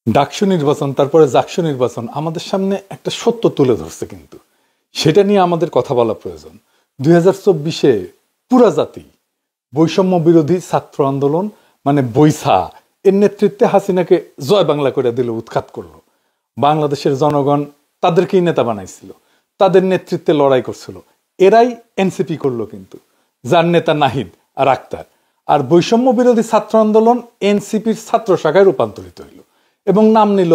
ডাকসু নির্বাচন তারপরে জাকসু নির্বাচন আমাদের সামনে একটা সত্য তুলে ধরছে, কিন্তু সেটা নিয়ে আমাদের কথা বলা প্রয়োজন। 2024-এ পুরা জাতি বৈষম্য বিরোধী ছাত্র আন্দোলন মানে বৈসা এর নেতৃত্বে হাসিনাকে জয় বাংলা করে দিল, উৎখাত করলো। বাংলাদেশের জনগণ তাদেরকেই নেতা বানাইছিল, তাদের নেতৃত্বে লড়াই করছিল। এরাই এনসিপি করলো, কিন্তু যার নেতা নাহিদ আর আক্তার। আর বৈষম্য বিরোধী ছাত্র আন্দোলন এনসিপির ছাত্র শাখায় রূপান্তরিত হইল এবং নাম নিল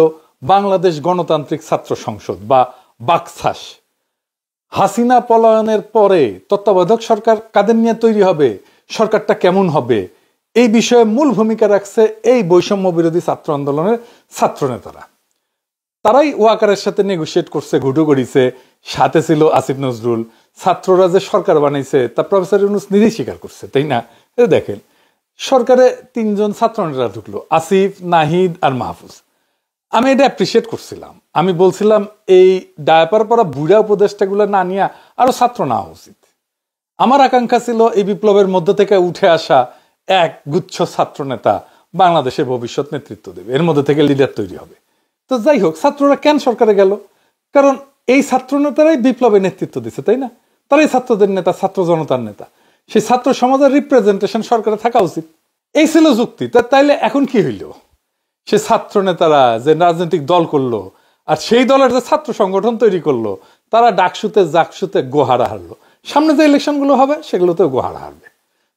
বাংলাদেশ গণতান্ত্রিক ছাত্র সংসদ বা বাকছাস। হাসিনা পলায়নের পরে তত্ত্বাবধায়ক সরকার কাদের নিয়ে তৈরি হবে, সরকারটা কেমন হবে, এই বিষয়ে মূল ভূমিকা রাখছে এই বৈষম্য বিরোধী ছাত্র আন্দোলনের ছাত্র নেতারা। তারাই ওয়াকারের সাথে নেগোশিয়েট করছে, ঘুটু করিছে, সাথে ছিল আসিফ নজরুল। ছাত্ররা যে সরকার বানাইছে তা প্রফেসর ইউনূস নিজেই স্বীকার করছে, তাই না? দেখেন, সরকারে 3 জন ছাত্র নেতা ঢুকলো, আসিফ, নাহিদ আর মাহফুজ। আমি এটা অ্যাপ্রিসিয়েট করছিলাম। আমি বলছিলাম এই ডায়াপার পরা বুড়া উপদেষ্টাগুলো না নিয়ে আরো ছাত্র নেওয়া উচিত। আমার আকাঙ্ক্ষা ছিল এই বিপ্লবের মধ্য থেকে উঠে আসা এক গুচ্ছ ছাত্র নেতা বাংলাদেশের ভবিষ্যৎ নেতৃত্ব দেবে, এর মধ্যে থেকে লিডার তৈরি হবে। তো যাই হোক, ছাত্ররা কেন সরকারে গেল? কারণ এই ছাত্র নেতারাই বিপ্লবের নেতৃত্ব দিচ্ছে, তাই না? তারাই ছাত্রদের নেতা, ছাত্র জনতার নেতা। সেই ছাত্র সমাজের রিপ্রেজেন্টেশন সরকারে থাকা উচিত, এই ছিল যুক্তি। তাইলে এখন কি হইল? সে ছাত্র নেতারা যে রাজনৈতিক দল করলো আর সেই দলের যে ছাত্র সংগঠন তৈরি করলো, তারা ডাকসুতে জাকসুতে গোহারা হারলো। সামনে যে ইলেকশনগুলো হবে সেগুলোতেও গোহারা হারবে।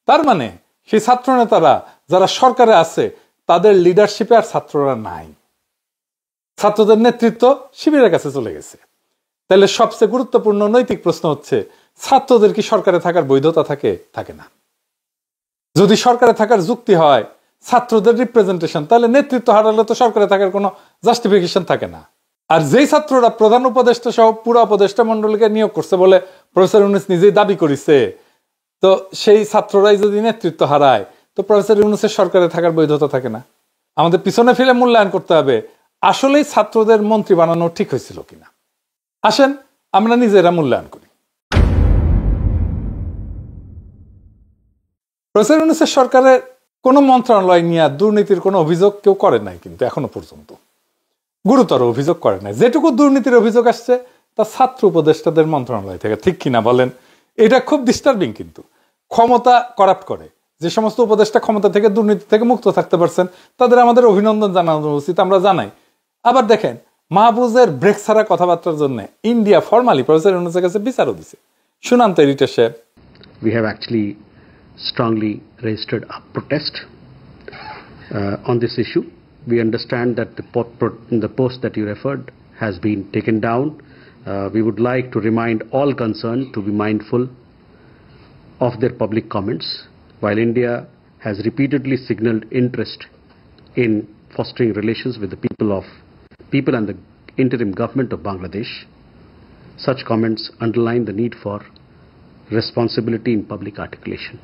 তার মানে সেই ছাত্র নেতারা যারা সরকারে আছে তাদের লিডারশিপে আর ছাত্ররা নাই, ছাত্রদের নেতৃত্ব শিবিরের কাছে চলে গেছে। তাহলে সবচেয়ে গুরুত্বপূর্ণ নৈতিক প্রশ্ন হচ্ছে, ছাত্রদের কি সরকারে থাকার বৈধতা থাকে? থাকে না। যদি সরকারে থাকার যুক্তি হয় ছাত্রদের রিপ্রেজেন্টেশন, তাহলে নেতৃত্ব হারালে তো সরকারে থাকার কোনো জাস্টিফিকেশন থাকে না। আর যেই ছাত্ররা প্রধান উপদেষ্টা সহ পুরো উপদেষ্টা মন্ডলীকে নিয়োগ করছে বলে প্রফেসর ইউনূস নিজেই দাবি করেছে, তো সেই ছাত্ররাই যদি নেতৃত্ব হারায় তো প্রফেসর ইউনূসের সরকারে থাকার বৈধতা থাকে না। আমাদের পিছনে ফিরে মূল্যায়ন করতে হবে আসলেই ছাত্রদের মন্ত্রী বানানো ঠিক হয়েছিল কিনা। আসেন আমরা নিজেরা মূল্যায়ন করি। প্রফেসর ইউনূসের সরকারের কোন মন্ত্রণালয় নিয়ে দুর্নীতির কোনো অভিযোগ কেউ করে নাই, কিন্তু এখনো পর্যন্ত গুরুতর অভিযোগ করে নাই। যেটুকু দুর্নীতির অভিযোগ আসছে তা ছাত্র উপদেষ্টাদের মন্ত্রণালয় থেকে, ঠিক কিনা বলেন? এটা খুব ডিস্টার্বিং। কিন্তু ক্ষমতা করাপ্ট করে যে সমস্ত উপদেষ্টা ক্ষমতা থেকে দুর্নীতি থেকে মুক্ত থাকতে পারছেন তাদের আমাদের অভিনন্দন জানানো উচিত, আমরা জানাই। আবার দেখেন, মাহফুজের ব্রেক ছাড়া কথাবার্তার জন্য ইন্ডিয়া ফরমালি প্রফেসর ইউনূসের কাছে বিচারও দিছে। শুনান তো এডিটর সাহেব। We have actually strongly registered a protest on this issue. We understand that the post that you referred has been taken down. We would like to remind all concerned to be mindful of their public comments. While India has repeatedly signaled interest in fostering relations with the people and the interim government of Bangladesh, such comments underline the need for responsibility in public articulation.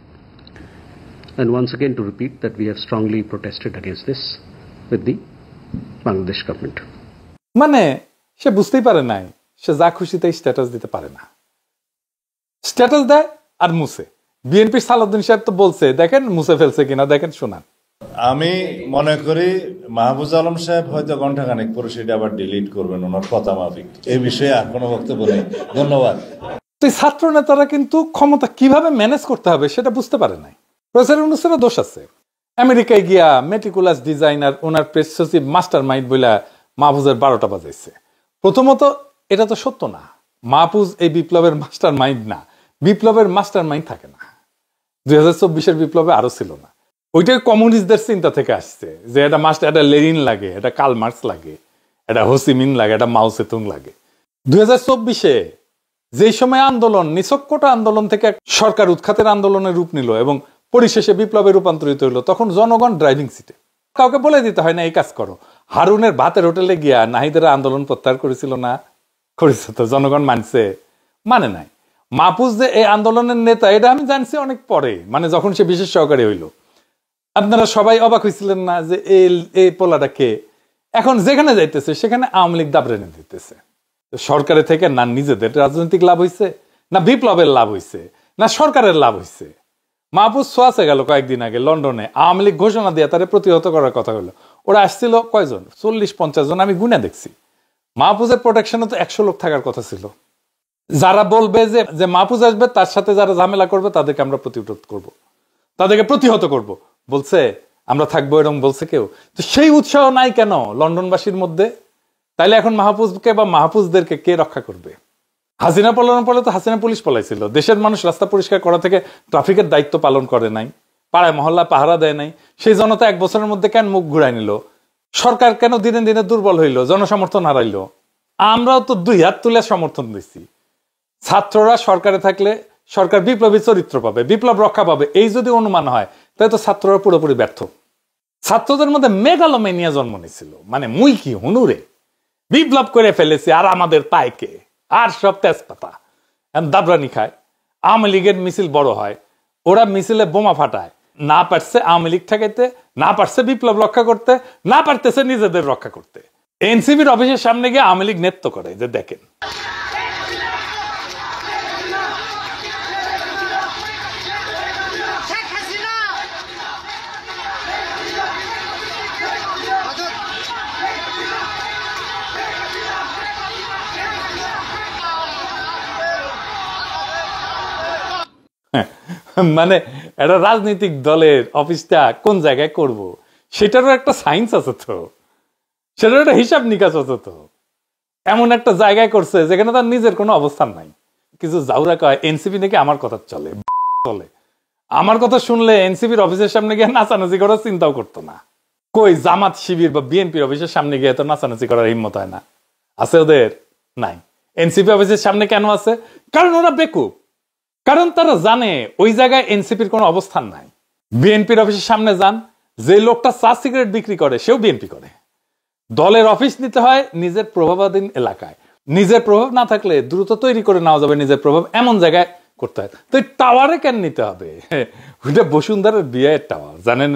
And once again to repeat that we have strongly protested against this with the Bangladesh government. মানে সে বুঝতেই পারে নাই, সে যা খুশি তাই status দিতে পারে না। স্ট্যাটাস দেয় আর মুছে। বিএনপির সালাউদ্দিন সাহেব তো বলছে, দেখেন মুছে ফেলছে কিনা, দেখেন শোনান। আমি মনে করি মাহফুজ আলম সাহেব হয়তো ঘন্টাখানেক পরে সেটা আবার ডিলিট করবেন ওনার কথা মাফিক। এই বিষয়ে আর কোনো বক্তব্য নেই। ধন্যবাদ। ছাত্র নেতারা কিন্তু ক্ষমতা কিভাবে ম্যানেজ করতে হবে সেটা বুঝতে পারে নাই। প্রফেসর ইউনূসেরও দোষ আছে। আমেরিকায় গিয়া মেটিকুলাস ডিজাইনার ওনার প্রেস সচিব মাস্টার মাইন্ড বইলা মাহফুজের 12টা বাজাইছে। প্রথমত এটা তো সত্য না, মাহফুজ এই বিপ্লবের মাস্টার মাইন্ড না। বিপ্লবের মাস্টার মাইন্ড থাকে না। 2024-এর বিপ্লবে আরো ছিল না। ওইটাই কমিউনিস্টদের চিন্তা থেকে আসছে যে এটা এটা লেনিন লাগে, এটা কার্ল মার্কস লাগে, এটা হোসিমিন লাগে, এটা মাও সেতুং লাগে। 2024-এ যেই সময় আন্দোলন নিছকটা আন্দোলন থেকে সরকার উৎখাতের আন্দোলনের রূপ নিল এবং পরিশেষে বিপ্লবে রূপান্তরিত হইল, তখন জনগণ ড্রাইভিং সিটে। কাউকে বলে দিতে হয় না এই কাজ করো। হারুনের ভাতের হোটেলে গিয়া নাহিদের আন্দোলন প্রত্যাহার করেছিল না? করেছে তো। জনগণ মানছে? মানে নাই। মাহফুজ যে এই আন্দোলনের নেতা এটা আমি জানছি অনেক পরে, মানে যখন সে বিশেষ সহকারী হইল। আপনারা সবাই অবাক হয়েছিলেন না যে এই পোলাটা কে? এখন যেখানে যাইতেছে সেখানে আওয়ামী লীগ দাবড়ে এনে দিতেছে। সরকারে থেকে না নিজেদের রাজনৈতিক লাভ হইছে, না বিপ্লবের লাভ হইছে, না সরকারের লাভ হইছে। মাহফুজ সোয়াসে গেল কয়েকদিন আগে লন্ডনে, আওয়ামী লীগ ঘোষণা দিয়ে তারে প্রতিহত করার কথা হলো। ওরা আসছিল কয়জন, 40-50 জন, আমি গুনে দেখছি। মাহফুজের প্রোটেকশনে তো 100 লোক থাকার কথা ছিল। যারা বলবে যে মাহফুজ আসবে, তার সাথে যারা ঝামেলা করবে তাদেরকে আমরা প্রতিরোধ করব, তাদেরকে প্রতিহত করব, বলছে আমরা থাকবো, এরকম বলছে কেউ? তো সেই উৎসাহ নাই কেন লন্ডনবাসীর মধ্যে? তাইলে এখন মাহফুজকে বা মাহফুজদেরকে কে রক্ষা করবে? হাসিনা পলানোর পরে তো হাসিনা পুলিশ পলাইছিল, দেশের মানুষ রাস্তা পরিষ্কার করা থেকে ট্রাফিকের দায়িত্ব পালন করে নাই, পাড়ায় মহল্লা পাহারা দেয় নাই। সেই জনতা 1 বছরের মধ্যে কেন মুখ ঘুরাই নিল? সরকার কেন দিনে দিনে দুর্বল হইল, জনসমর্থন হারাইল? আমরাও তো 2 হাত তুলে সমর্থন দিচ্ছি। ছাত্ররা সরকারে থাকলে সরকার বিপ্লবী চরিত্র পাবে, বিপ্লব রক্ষা পাবে, এই যদি অনুমান হয় তাহলে তো ছাত্ররা পুরোপুরি ব্যর্থ। ছাত্রদের মধ্যে মেগালোমেনিয়া জন্ম নিয়েছিল, মানে মুই কি হুনুরে বিপ্লব করে ফেলেছি আর আমাদের পায়কে, আর সব তেজপাতা দাবরানি খায়। আওয়ামী লীগের মিছিল বড় হয়, ওরা মিছিলে বোমা ফাটায়, না পারছে আওয়ামী লীগ ঠেকাইতে, না পারছে বিপ্লব রক্ষা করতে, না পারতেছে নিজেদের রক্ষা করতে। এনসিপির অফিসের সামনে গিয়ে আওয়ামী লীগ নেতৃত্ব করে, যে দেখেন মানে একটা রাজনৈতিক দলের অফিসটা কোন জায়গায় করব, সেটারও একটা সায়েন্স আছে তো, সেটার একটা হিসাব নিকাশ আছে তো। এমন একটা জায়গায় করছে যেখানে তার নিজের কোনো অবস্থান নাই। কিছু জাউরা কয় এনসিপি নাকি আমার কথা চলে, চলে আমার কথা শুনলে এনসিপির অফিসের সামনে গিয়ে নাচানাচি করার চিন্তাও করতো না। কই জামাত শিবির বা বিএনপির অফিসের সামনে গিয়ে তো নাচানাচি করার হিম্মত হয় না, আছে ওদের? নাই। এনসিপি অফিসের সামনে কেন আছে? কারণ ওরা বেকুব, কারণ তারা জানে ওই জায়গায় এনসিপির কোনো অবস্থান নাই। বিএনপির অফিসের সামনে যান, যে লোকটা চা সিগারেট বিক্রি করে সেও বিএনপি করে। দলের অফিস নিতে হয় নিজের প্রভাবাধীন এলাকায়, নিজের প্রভাব না থাকলে দ্রুত তৈরি করে নেওয়া যাবে নিজের প্রভাব এমন জায়গায় করতে হয়। তো টাওয়ারে কেন নিতে হবে? ওইটা বসুন্ধরার বিয়ের টাওয়ার, জানেন?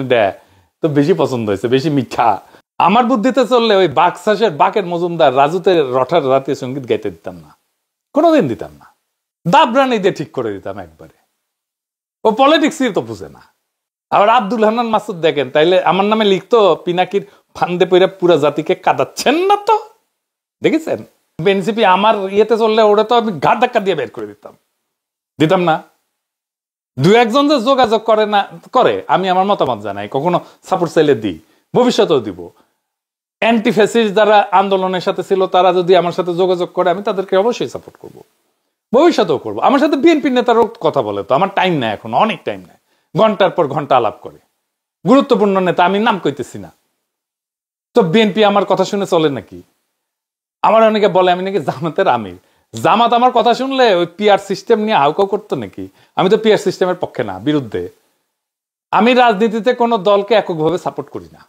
তো বেশি পছন্দ হয়েছে, বেশি মিঠা। আমার বুদ্ধিতে চললে ওই বাকশাসের বাকের মজুমদার রাজুতে রঠার জাতীয় সঙ্গীত গাইতে দিতাম না, কোনোদিন দিতাম না। দাবরানি দিয়ে ঠিক করে দিতাম একবারে। ও পলিটিক্সই তো বুঝে না। আবার আব্দুল হান্নান মাসুদ দেখেন, তাইলে আমার নামে লিখতো পিনাকির ফান্দে পইরা পুরা জাতিকে কাঁদাচ্ছেন না তো, দেখেছেন? এনসিপি আমার ইয়েতে চললে ওরা তো আমি ঘাট ধাক্কা দিয়ে বের করে দিতাম না। 2-1 যে যোগাযোগ করে না করে, আমি আমার মতামত জানাই, কখনো সাপোর্ট চাইলে দিই, ভবিষ্যতেও দিব। অ্যান্টি ফ্যাসিস্ট যারা আন্দোলনের সাথে ছিল তারা যদি আমার সাথে যোগাযোগ করে, আমি তাদেরকে অবশ্যই সাপোর্ট করব, ভবিষ্যতেও করবো। আমার সাথে বিএনপির নেতারও কথা বলে, তো আমার টাইম নাই এখন, অনেক টাইম নাই, ঘন্টার পর ঘন্টা আলাপ করে। গুরুত্বপূর্ণ নেতা, আমি নাম কইতেছি না। তো বিএনপি আমার কথা শুনে চলে নাকি? আমার অনেকে বলে আমি নাকি জামাতের আমির। জামাত আমার কথা শুনলে ওই পিআর সিস্টেম নিয়ে হাউকাউ করতো নাকি? আমি তো পিআর সিস্টেমের পক্ষে না, বিরুদ্ধে। আমি রাজনীতিতে কোনো দলকে এককভাবে সাপোর্ট করি না,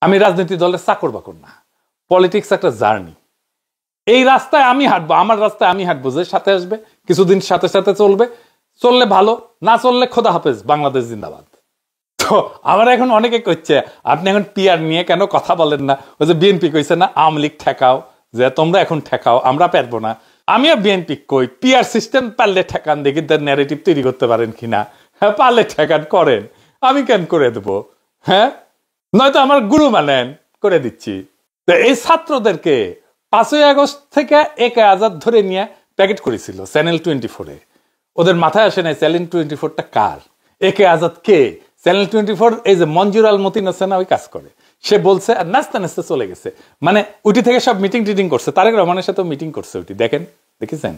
আমি রাজনীতি দলের চাকর বাকর না। পলিটিক্স একটা জার্নি, এই রাস্তায় আমি হাঁটবো, আমার রাস্তায় আমি হাঁটবো, যে সাথে আসবে কিছুদিন সাথে সাথে চলবে, চললে ভালো, না চললে খোদা হাফেজ, বাংলাদেশ জিন্দাবাদ। তো আমার এখন অনেকে কইছে আপনি এখন পিআর নিয়ে কেন কথা বলেন না? ওই যে বিএনপি কইছে না আওয়ামী লীগ ঠেকাও, যে তোমরা এখন ঠেকাও, আমরা পারবো না। আমিও বিএনপি কই পিআর সিস্টেম পারলে ঠেকান, দেখি তার ন্যারেটিভ তৈরি করতে পারেন কিনা। হ্যাঁ, পারলে ঠেকান, করেন, আমি কেন করে দেবো? হ্যাঁ, নয়তো আমার গুরু মানেন, করে দিচ্ছি। তো এই ছাত্রদেরকে 5ই আগস্ট থেকে একে আজাদ ধরে নিয়ে প্যাকেট করেছিল চ্যানেল 24-এ। ওদের মাথায় আসে নাই চ্যানেল 24টা কার, একে আজাদ কে। চ্যানেল 24 এই যে মঞ্জুর আল মতিন আছে না, ওই কাজ করে। সে বলছে আর নাচতে নাচতে চলে গেছে, মানে উঠি থেকে সব মিটিং টিটিং করছে, তারেক রহমানের সাথেও মিটিং করছে উঠি, দেখেন, দেখেছেন?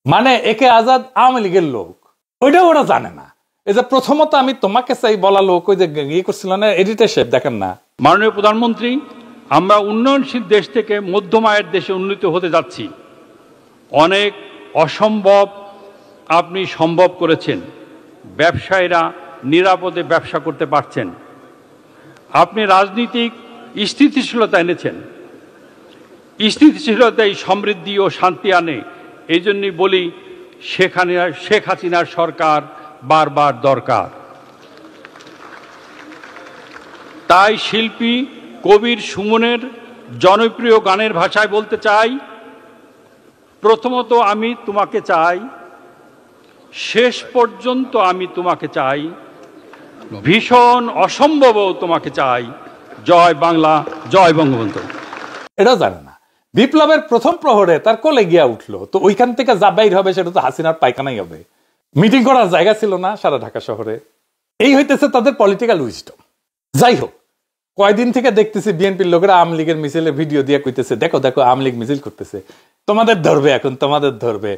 মানে একে আজাদ আওয়ামী লীগের লোক, ওইটা ওরা জানে না। এই যে প্রথমত আমি তোমাকে চাই বলা লোক, ওই যে ইয়ে করছিল না এডিটর সাহেব, দেখেন না? মাননীয় প্রধানমন্ত্রী, আমরা উন্নয়নশীল দেশ থেকে মধ্যম আয়ের দেশে উন্নীত হতে যাচ্ছি। অনেক অসম্ভব আপনি সম্ভব করেছেন, ব্যবসায়ীরা নিরাপদে ব্যবসা করতে পারছেন, আপনি রাজনীতিক স্থিতিশীলতা এনেছেন। স্থিতিশীলতাই সমৃদ্ধি ও শান্তি আনে। এই জন্যই বলি শেখ হাসিনার সরকার বারবার দরকার। তাই শিল্পী কবির সুমনের জনপ্রিয় গানের ভাষায় বলতে চাই, প্রথমত আমি তোমাকে চাই, শেষ পর্যন্ত আমি তোমাকে চাই, ভীষণ অসম্ভবও তোমাকে চাই, জয় বাংলা, জয় বঙ্গবন্ধু। এটাও জানে না। বিপ্লবের প্রথম প্রহরে তার কোলে গিয়া উঠলো, তো ওইখান থেকে যা বাইর হবে সেটা তো হাসিনার পায়খানাই হবে। মিটিং করার জায়গা ছিল না সারা ঢাকা শহরে। এই হইতেছে তাদের পলিটিক্যাল উইজডম। যাই হোক, কয়দিন থেকে দেখতেছি বিএনপির লোকেরা আওয়ামী লীগের মিছিলের ভিডিও দিয়ে কইতেছে, দেখো দেখো আওয়ামী লীগ মিছিল করতেছে, তোমাদের ধরবে, এখন তোমাদের ধরবে,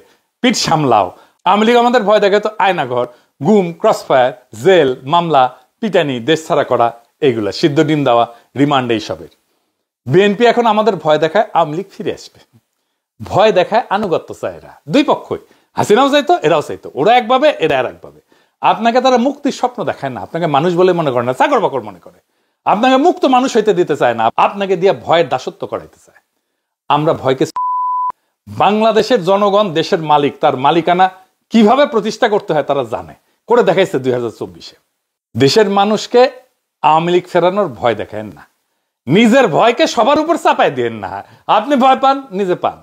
পিঠ সামলাও। আওয়ামী লীগ আমাদের ভয় দেখে তো আয়নাঘর, গুম, ক্রসফায়ার, জেল, মামলা, পিটানি, দেশ ছাড়া করা, এইগুলা সিদ্ধ ডিম দেওয়া, রিমান্ড, এইসবের। বিএনপি এখন আমাদের ভয় দেখায় আওয়ামী লীগ ফিরে আসবে, ভয় দেখায় আনুগত্য চায় এরা, দুই পক্ষই। হাসিনাও চাইতো, এরাও চাইতো, ওরা একভাবে, এরা আর একভাবে। আপনাকে তারা মুক্তির স্বপ্ন দেখায় না, আপনাকে মানুষ বলে মনে করে না, চাকর বাকর মনে করে। আপনাকে মুক্ত মানুষ হইতে দিতে চায় না, আপনাকে দিয়ে ভয়ের দাসত্ব করাইতে চায়। আমরা ভয়কে, বাংলাদেশের জনগণ দেশের মালিক, তার মালিকানা কিভাবে প্রতিষ্ঠা করতে হয় তারা জানে, করে দেখাইছে 2024-এ। দেশের মানুষকে আওয়ামী লীগ ফেরানোর ভয় দেখায় না, নিজের ভয়কে সবার উপর চাপাই দিয়েন না। আপনি ভয় পান, নিজে পান,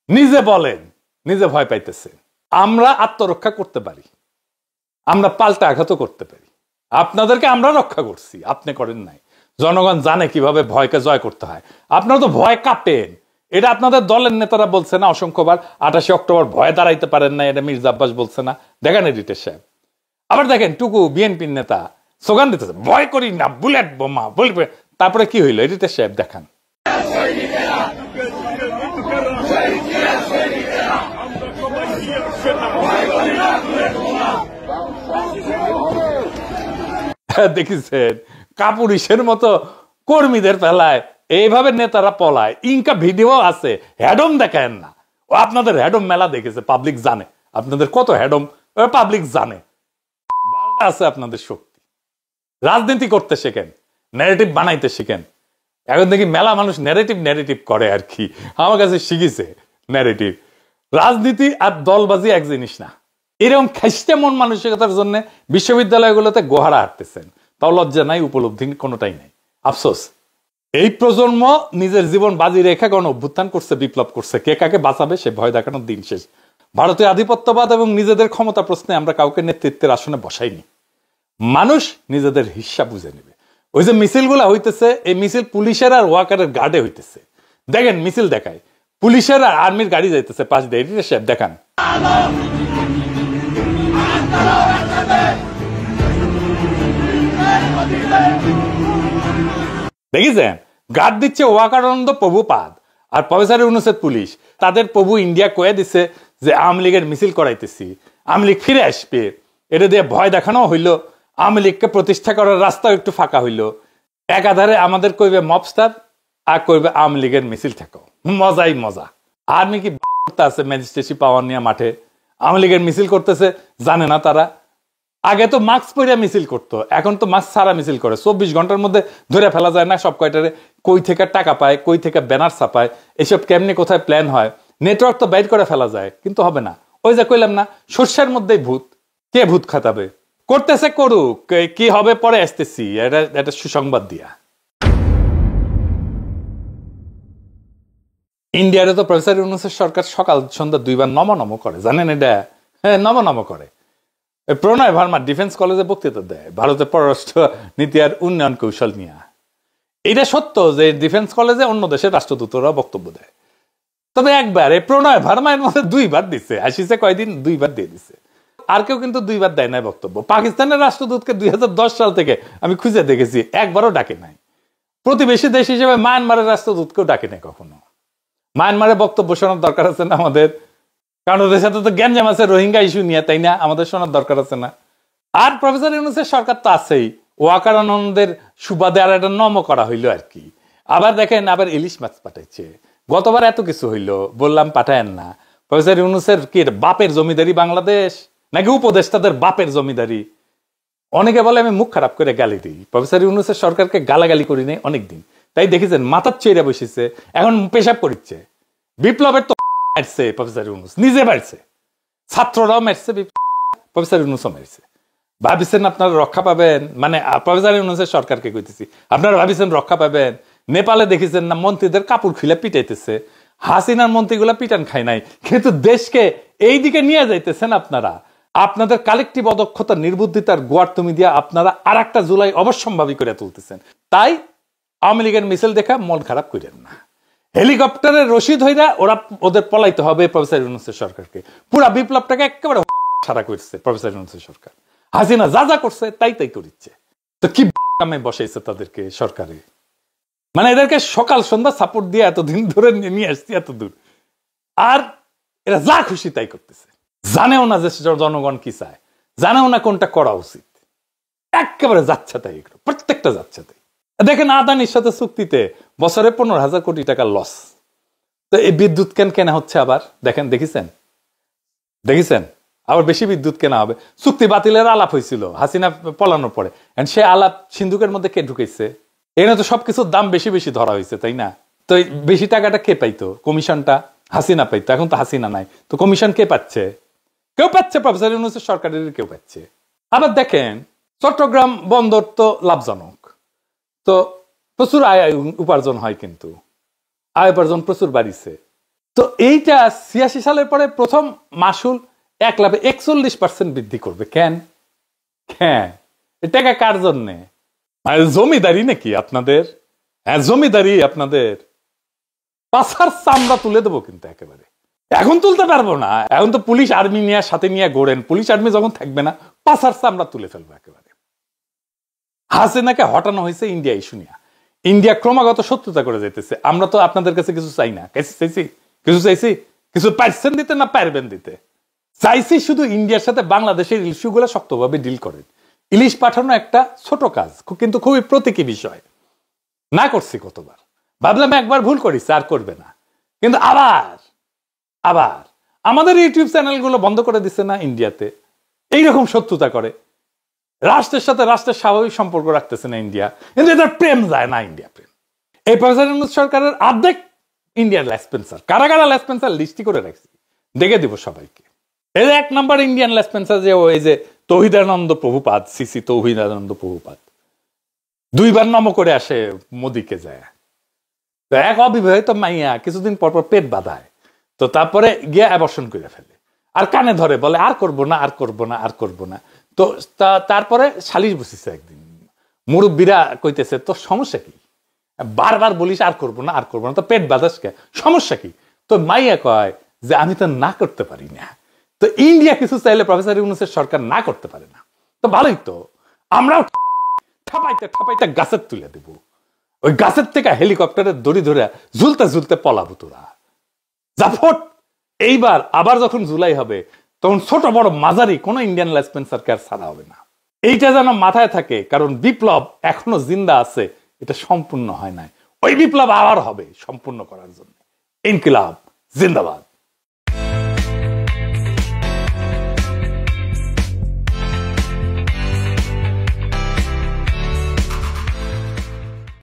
নিজে বলেন নিজে ভয় পাইতেছে। আমরা আত্মরক্ষা করতে পারি, আমরা পাল্টা আঘাতও করতে পারি। আপনাদেরকে আমরা রক্ষা করছি, আপনি করেন নাই। জনগণ জানে কিভাবে ভয়কে জয় করতে হয়। আপনারা তো ভয় কাঁপেন, এটা আপনাদের দলের নেতারা বলছে না অসংখ্যবার। 28 অক্টোবর ভয়ে দাঁড়াইতে পারেন না, এটা মির্জা আব্বাস বলছে না, দেখেন এডিটর সাহেব। আবার দেখেন টুকু বিএনপির নেতা স্লোগান দিতেছে, ভয় করি না, বুলেট বোমা বলবে। তারপরে কি হইল এডিটর সাহেব দেখান। দেখিছেন কাপুরুষের মতো কর্মীদের ফেলায়, এইভাবে নেতারা পলায়। ইনকা ভিডিও আছে, হ্যাডম দেখায় না। ও আপনাদের হ্যাডম মেলা দেখেছে, পাবলিক জানে আপনাদের কত হ্যাডম, পাবলিক জানে আছে আপনাদের শক্তি। রাজনীতি করতে শেখেন, ন্যারেটিভ বানাইতে শিখেন। এখন দেখি মেলা মানুষ ন্যারেটিভ করে আর কি, আমার কাছে শিখেছে ন্যারেটিভ। রাজনীতি আর দলবাজি এক জিনিস না। এরকম খেস্টে মন মানসিকতার জন্য বিশ্ববিদ্যালয়গুলোতে গোহারা হাঁটতেছেন, তাও লজ্জা নাই, উপলব্ধি কোনোটাই নাই। আফসোস, এই প্রজন্ম নিজের জীবন বাজি রেখে গণ অভ্যুত্থান করছে, বিপ্লব করছে। কে কাকে বাঁচাবে সে ভয় দেখানোর দিন শেষ। ভারতীয় আধিপত্যবাদ এবং নিজেদের ক্ষমতা প্রশ্নে আমরা কাউকে নেতৃত্বের আসনে বসাইনি। মানুষ নিজেদের হিসাব বুঝে নেবে। ওই যে মিছিলগুলা হইতেছে, এই মিছিল পুলিশের আর ওয়াকারের গার্ডে হইতেছে। দেখেন মিছিল দেখায়, পুলিশের আর আর্মির গাড়ি যাইতেছে পাশ দিয়ে। এডিটর সাহেব দেখান। দেখেছেন গার্ড দিচ্ছে ওয়াকারানন্দ প্রভুপাদ আর প্রফেসর ইউনূসের পুলিশ। তাদের প্রভু ইন্ডিয়া কয়ে দিছে যে আওয়ামী লীগের মিছিল করাইতেছি, আওয়ামী লীগ ফিরে আসবে। এটা দিয়ে ভয় দেখানো হইলো, আওয়ামী লীগকে প্রতিষ্ঠা করার রাস্তাও একটু ফাঁকা হইলো। একাধারে আমাদের কইবে মবস্টার আর কইবে আওয়ামী লীগের মিছিল থাকো, মজাই মজা। আর্মি কি করতে আছে ম্যাজিস্ট্রেসি পাওয়ার নিয়ে মাঠে, আওয়ামী লীগের মিছিল করতেছে জানে না তারা? আগে তো মাস্ক পরে মিছিল করতো, এখন তো মাস্ক ছাড়া মিছিল করে। 24 ঘন্টার মধ্যে ধরে ফেলা যায় না সব কয়টারে, কই থেকে টাকা পায়, কই থেকে ব্যানার ছাপায়, এসব কেমনি কোথায় প্ল্যান হয়। নেটওয়ার্ক তো বাইর করে ফেলা যায়, কিন্তু হবে না। ওই যে কইলাম না, শস্যের মধ্যেই ভূত, কে ভূত খাতাবে? করতেছে করুক, কি হবে পরে আসতেছি। এটা সুসংবাদ দিয়া ইন্ডিয়ারে তো প্রফেসর ইউনূসের সরকার সকাল সন্ধ্যা 2 বার নম করে, জানেন এটা? হ্যাঁ, নম করে। প্রণয় ভার্মা ডিফেন্স কলেজে বক্তৃতা দেয় ভারতের পররাষ্ট্র নীতি আর উন্নয়ন কৌশল নিয়ে। এটা সত্য যে ডিফেন্স কলেজে অন্য দেশের রাষ্ট্রদূতরা বক্তব্য দেয়, তবে একবার এই প্রণয় ভার্মা এর মধ্যে 2 বার দিচ্ছে। আসিছে কয়দিন, 2 বার দিয়ে দিচ্ছে। আর কেউ কিন্তু 2 বার দেয় নাই বক্তব্য। পাকিস্তানের রাষ্ট্রদূতকে 2010 সাল থেকে আমি খুঁজে দেখেছি, একবারও ডাকে নাই। প্রতিবেশী দেশ হিসেবে মায়ানমারের রাষ্ট্রদূতকেও ডাকে নাই কখনো। মায়ানমারে বক্তব্য শোনার দরকার আছে না আমাদের? কারণ ওদের সাথে তো গ্যাঞ্জাম আছে রোহিঙ্গা ইস্যু নিয়ে, তাই না? আমাদের শোনার দরকার আছে না? আর প্রফেসর ইউনূসের সরকার তো আছেই, ওয়াকারানন্দের সুবাদে আর একটা নম করা হইলো আর কি। আবার দেখেন, আবার ইলিশ মাছ পাঠাইছে। গতবার এত কিছু হইলো, বললাম পাঠায়েন না। প্রফেসর ইউনূসের কি বাপের জমিদারি বাংলাদেশ, নাকি উপদেষ্টাদের বাপের জমিদারি? অনেকে বলে আমি মুখ খারাপ করে গালি দিই। প্রফেসর ইউনূসের সরকারকে গালাগালি করি নাই অনেকদিন, তাই দেখেছেন মাথার চেয়ে বসেছে, এখন পেশাব করিচ্ছে। বিপ্লবের তো মারছে প্রফেসর ইউনূস, নিজে মারছে, ছাত্ররাও মারছে, প্রফেসর ইউনূসও মারছে। ভাবিছেন আপনারা রক্ষা পাবেন? মানে প্রফেসর ইউনূসের সরকারকে কইতেছি, আপনারা ভাবিছেন রক্ষা পাবেন? নেপালে দেখেছেন না মন্ত্রীদের কাপড় খুলে পিটাইতেছে। হাসিনার মন্ত্রীগুলা পিটান খায় নাই, কিন্তু দেশকে এই দিকে নিয়ে যাইতেছেন আপনারা। আপনাদের কালেকটিভ অদক্ষতা, নির্বুদ্ধিতার গোয়ার তুমি দিয়া আপনারা আর একটা জুলাই অবশ্যম্ভাবী করে তুলতেছেন। তাই আওয়ামী লীগের মিছিল দেখা মন খারাপ করেন না। হেলিকপ্টারের রশিদ হইরা ওদের পলাইতে হবে প্রফেসর ইউনূসের সরকারকে। পুরা বিপ্লবটাকে একেবারে সারা করছে প্রফেসর ইউনূসের সরকার। হাসিনা যা যা করছে তাই তাই করিচ্ছে। তো কি কামে বসাইছে তাদেরকে সরকারে, মানে এদেরকে সকাল সন্ধ্যা সাপোর্ট দিয়ে এতদিন ধরে নিয়ে আসছি এত দূর, আর এরা যা খুশি তাই করতেছে। জানেও না যে জনগণ কি চায়, জানেও না কোনটা করা উচিত, একেবারে যাচ্ছে তাই, এগুলো প্রত্যেকটা যাচ্ছে তাই। দেখেন আদানির সাথে চুক্তিতে বছরে 15,000 কোটি টাকা লস। তো এই বিদ্যুৎ কেনা হচ্ছে আবার, দেখেছেন আবার বেশি বিদ্যুৎ কেনা হবে। চুক্তি বাতিলের আলাপ হয়েছিল হাসিনা পলানোর পরে, সে আলাপ সিন্ধুকের মধ্যে কে ঢুকেছে? এখানে তো সবকিছুর দাম বেশি বেশি ধরা হয়েছে, তাই না? তো বেশি টাকাটা কে পাইতো? কমিশনটা হাসিনা পাইতো, এখন তো হাসিনা নাই, তো কমিশন কে পাচ্ছে? কেউ পাচ্ছে, প্রফেসর ইউনূসের সরকারের কেউ পাচ্ছে। আবার দেখেন চট্টগ্রাম বন্দর তো লাভজনক, তো প্রচুর আয় উপার্জন হয়, কিন্তু আয় উপার্জন প্রচুর বাড়িছে। তো এইটা 86 সালের পরে প্রথম মাসুল 1,41% বৃদ্ধি করবে। কেন টাকা কার জন্যে? জমিদারি নাকি আপনাদের? হ্যাঁ জমিদারি আপনাদের। পাছার চামড়া তুলে দেবো কিন্তু একেবারে। এখন তুলতে পারবো না, এখন তো পুলিশ আর্মি নিয়ে সাথে নিয়ে ঘোরেন, পুলিশ আর্মি যখন থাকবে না পাছার চামড়া তুলে ফেলবো একেবারে। হাসিনাকে হটানো হয়েছে ইন্ডিয়া ইস্যু নিয়ে। ইন্ডিয়া ক্রমাগত শত্রুতা করে যেতেছে। আমরা তো আপনাদের কাছে কিছু চাই না, কিছু পারছেন দিতে না পারবেন দিতে, চাইছি শুধু ইন্ডিয়ার সাথে বাংলাদেশের ইস্যুগুলো শক্তভাবে ডিল করেন। ইলিশ পাঠানো একটা ছোট কাজ, কিন্তু খুবই প্রতীকী বিষয়। না করছি কতবার, ভাবলাম একবার ভুল করিস আর করবে না, কিন্তু আবার আমাদের ইউটিউব চ্যানেলগুলো বন্ধ করে দিচ্ছে না ইন্ডিয়াতে। এইরকম শত্রুতা করে, রাষ্ট্রের সাথে রাষ্ট্রের স্বাভাবিক সম্পর্ক রাখতেছে না ইন্ডিয়া, কিন্তু এদের প্রেম যায় না ইন্ডিয়া প্রেম। এই প্রফেসর ইউনূস সরকারের অর্ধেক ইন্ডিয়ান লেসপেন্সার, কারা কারা লেসপেন্সার লিস্টি করে রাখছি, দেখে দিব সবাইকে। এই 1 নম্বর ইন্ডিয়ান লেসপেন্সার যে ওই যে তৌহিদানন্দ প্রভুপাদ, সিসি তৌহিদানন্দ প্রভুপাদ, 2 বার নম করে আসে মোদিকে যায়। তো এক অবিবাহিত মাইয়া কিছুদিন পর পর পেট বাঁধায়, তো তারপরে গিয়ে অ্যাবর্শন করে ফেলে, আর কানে ধরে বলে আর করবো না। তো তারপরে সালিশ বসিছে একদিন, মুরব্বীরা কইতেছে তোর সমস্যা কি, বারবার বলিস আর করবো না, তো পেট বাঁধাস কে, সমস্যা কি? তো মাইয়া কয় যে আমি তো না করতে পারি না। তো ইন্ডিয়া কিছু চাইলে প্রফেসর ইউনূসের সরকার না করতে পারে না, তো ভালোই তো, আমরাও ঠাপাইতে গাছের তুলে দেব, ওই গাছের থেকে হেলিকপ্টারে দড়ি ধরে ঝুলতে পলাবো তোরা জাফট। এইবার আবার যখন জুলাই হবে তখন ছোট বড় মাঝারি কোনো ইন্ডিয়ান লেসপেন্সারকে আর ছাড়া হবে না। এইটা যেন মাথায় থাকে, কারণ বিপ্লব এখনো জিন্দা আছে, এটা সম্পূর্ণ হয় নাই। ওই বিপ্লব আবার হবে সম্পূর্ণ করার জন্য। ইনকিলাব জিন্দাবাদ।